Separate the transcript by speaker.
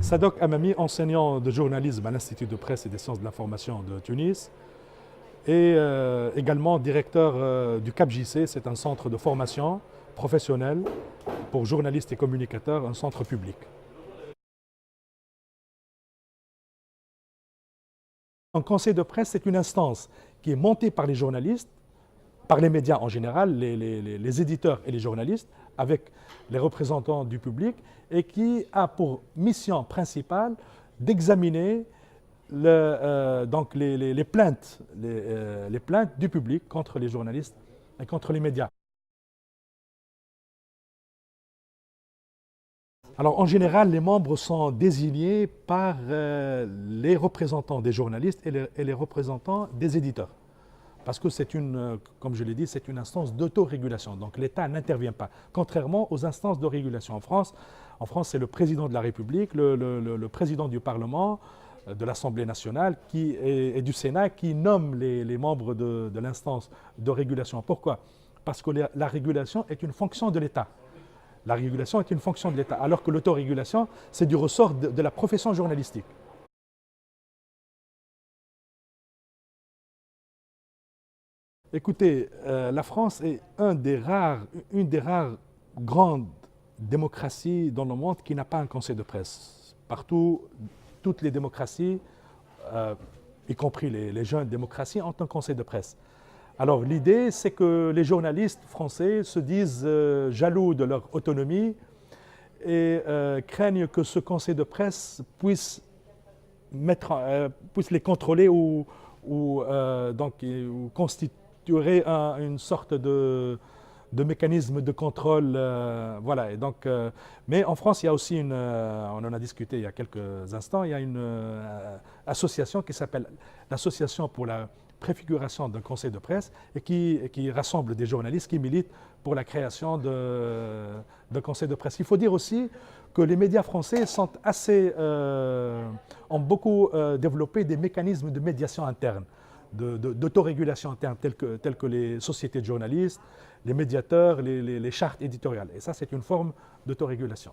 Speaker 1: Sadok Hamami, enseignant de journalisme à l'Institut de presse et des sciences de l'information de Tunis, et également directeur du CAPJC, c'est un centre de formation professionnelle pour journalistes et communicateurs, un centre public. Un conseil de presse, c'est une instance qui est montée par les journalistes, par les médias en général, les éditeurs et les journalistes, avec les représentants du public, et qui a pour mission principale d'examiner donc les plaintes du public contre les journalistes et contre les médias. Alors en général, les membres sont désignés par les représentants des journalistes et les représentants des éditeurs. Parce que c'est une, comme je l'ai dit, c'est une instance d'autorégulation. Donc l'État n'intervient pas, contrairement aux instances de régulation. En France, c'est le président de la République, le président du Parlement, de l'Assemblée nationale et du Sénat qui nomment les membres de l'instance de régulation. Pourquoi? Parce que la régulation est une fonction de l'État. La régulation est une fonction de l'État, alors que l'autorégulation, c'est du ressort de la profession journalistique. Écoutez, la France est une des rares grandes démocraties dans le monde qui n'a pas un conseil de presse. Partout, toutes les démocraties, y compris les jeunes démocraties, ont un conseil de presse. Alors l'idée, c'est que les journalistes français se disent jaloux de leur autonomie et craignent que ce conseil de presse puisse les contrôler ou constituerait une sorte de mécanisme de contrôle. Voilà. Et donc, mais en France, il y a aussi on en a discuté il y a quelques instants, il y a une association qui s'appelle l'Association pour la préfiguration d'un conseil de presse et qui rassemble des journalistes qui militent pour la création d'un conseil de presse. Il faut dire aussi que les médias français ont beaucoup développé des mécanismes de médiation interne, d'autorégulation interne, tels que les sociétés de journalistes, les médiateurs, les chartes éditoriales. Et ça, c'est une forme d'autorégulation.